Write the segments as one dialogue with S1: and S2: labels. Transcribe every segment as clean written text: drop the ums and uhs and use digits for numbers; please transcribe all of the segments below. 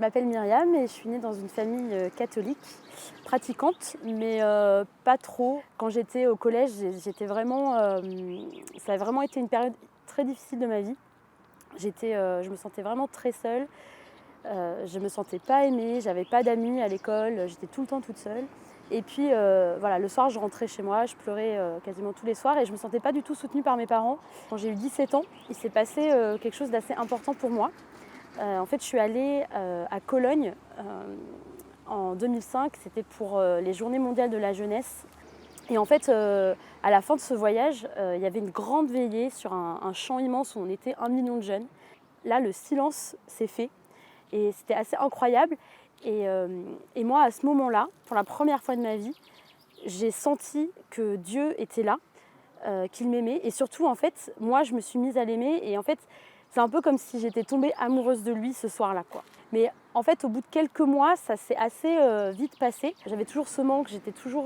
S1: m'appelle Myriam et je suis née dans une famille catholique, pratiquante, mais pas trop. Quand j'étais au collège, ça a vraiment été une période très difficile de ma vie. Je me sentais vraiment très seule, je me sentais pas aimée, j'avais pas d'amis à l'école, j'étais tout le temps toute seule. Et puis voilà, le soir je rentrais chez moi, je pleurais quasiment tous les soirs et je me sentais pas du tout soutenue par mes parents. Quand j'ai eu 17 ans, il s'est passé quelque chose d'assez important pour moi. En fait, je suis allée à Cologne en 2005, c'était pour les Journées mondiales de la jeunesse. Et en fait, à la fin de ce voyage, il y avait une grande veillée sur un champ immense où on était 1 million de jeunes. Là, le silence s'est fait et c'était assez incroyable. Et moi, à ce moment-là, pour la première fois de ma vie, j'ai senti que Dieu était là, qu'il m'aimait. Et surtout, en fait, moi, je me suis mise à l'aimer. Et en fait, c'est un peu comme si j'étais tombée amoureuse de lui ce soir-là, quoi. Mais en fait, au bout de quelques mois, ça s'est assez vite passé. J'avais toujours ce manque, je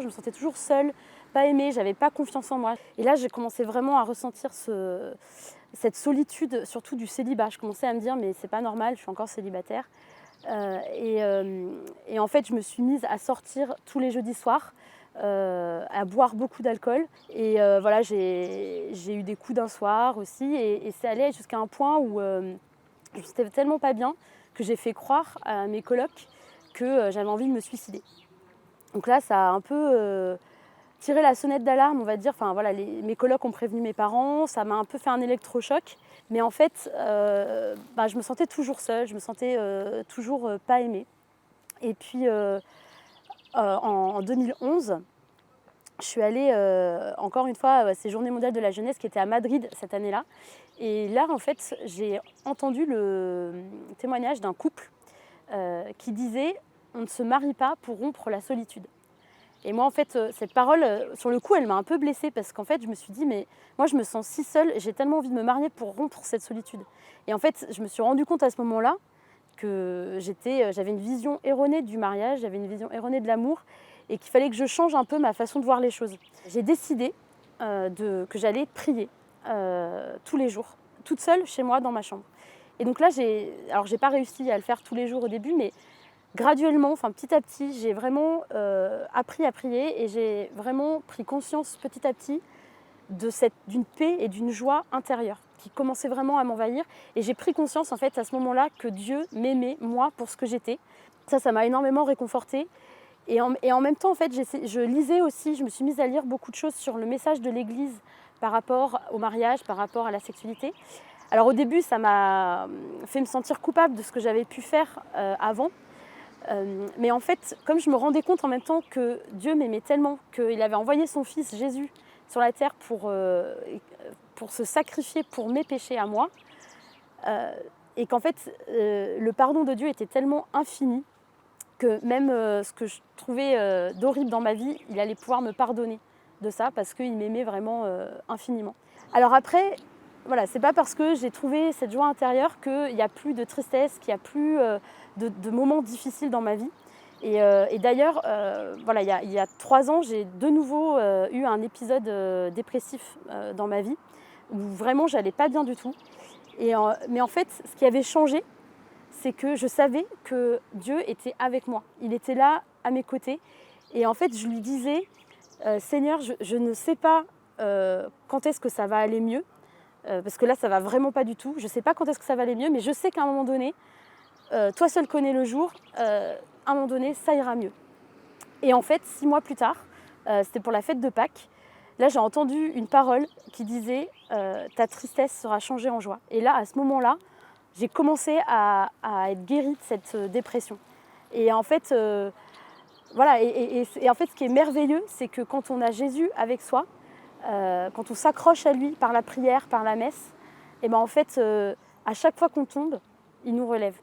S1: me sentais toujours seule, pas aimée, j'avais pas confiance en moi. Et là, j'ai commencé vraiment à ressentir cette solitude, surtout du célibat. Je commençais à me dire, mais c'est pas normal, je suis encore célibataire. Et en fait, je me suis mise à sortir tous les jeudis soirs, à boire beaucoup d'alcool. Et voilà, j'ai eu des coups d'un soir aussi. Et c'est allé jusqu'à un point où je me sentais tellement pas bien que j'ai fait croire à mes colocs que j'avais envie de me suicider. Donc là, ça a un peu tiré la sonnette d'alarme, on va dire. Enfin, voilà, mes colocs ont prévenu mes parents, ça m'a un peu fait un électrochoc. Mais en fait, je me sentais toujours seule, je me sentais toujours pas aimée. Et puis, en 2011, je suis allée encore une fois à ces Journées mondiales de la jeunesse qui étaient à Madrid cette année-là. Et là, en fait, j'ai entendu le témoignage d'un couple qui disait « On ne se marie pas pour rompre la solitude ». Et moi, en fait, cette parole, sur le coup, elle m'a un peu blessée parce qu'en fait, je me suis dit « Mais moi, je me sens si seule, j'ai tellement envie de me marier pour rompre cette solitude ». Et en fait, je me suis rendu compte à ce moment-là que j'avais une vision erronée du mariage, j'avais une vision erronée de l'amour et qu'il fallait que je change un peu ma façon de voir les choses. J'ai décidé que j'allais prier tous les jours, toute seule chez moi dans ma chambre. Et donc là, j'ai pas réussi à le faire tous les jours au début, mais graduellement, petit à petit, j'ai vraiment appris à prier et j'ai vraiment pris conscience petit à petit d'une paix et d'une joie intérieure qui commençait vraiment à m'envahir. Et j'ai pris conscience en fait à ce moment-là que Dieu m'aimait, moi, pour ce que j'étais. Ça m'a énormément réconfortée. Et en même temps, en fait, je lisais aussi, je me suis mise à lire beaucoup de choses sur le message de l'Église par rapport au mariage, par rapport à la sexualité. Alors au début, ça m'a fait me sentir coupable de ce que j'avais pu faire avant. Mais en fait, comme je me rendais compte en même temps que Dieu m'aimait tellement, qu'il avait envoyé son fils Jésus sur la terre pour se sacrifier pour mes péchés à moi, et qu'en fait, le pardon de Dieu était tellement infini que même ce que je trouvais d'horrible dans ma vie, il allait pouvoir me pardonner de ça parce qu'il m'aimait vraiment infiniment. Alors après, voilà, c'est pas parce que j'ai trouvé cette joie intérieure qu'il n'y a plus de tristesse, qu'il n'y a plus de moments difficiles dans ma vie. Et d'ailleurs, voilà, il y a 3 ans, j'ai de nouveau eu un épisode dépressif dans ma vie où vraiment j'allais pas bien du tout. Mais en fait, ce qui avait changé, c'est que je savais que Dieu était avec moi. Il était là, à mes côtés. Et en fait, je lui disais, Seigneur, je ne sais pas quand est-ce que ça va aller mieux, parce que là, ça va vraiment pas du tout. Je ne sais pas quand est-ce que ça va aller mieux, mais je sais qu'à un moment donné, toi seul connais le jour, à un moment donné, ça ira mieux. Et en fait, 6 mois plus tard, c'était pour la fête de Pâques, là, j'ai entendu une parole qui disait « Ta tristesse sera changée en joie ». Et là, à ce moment-là, j'ai commencé à être guérie de cette dépression. Et en fait, voilà, et en fait, ce qui est merveilleux, c'est que quand on a Jésus avec soi, quand on s'accroche à lui par la prière, par la messe, et ben en fait, à chaque fois qu'on tombe, il nous relève.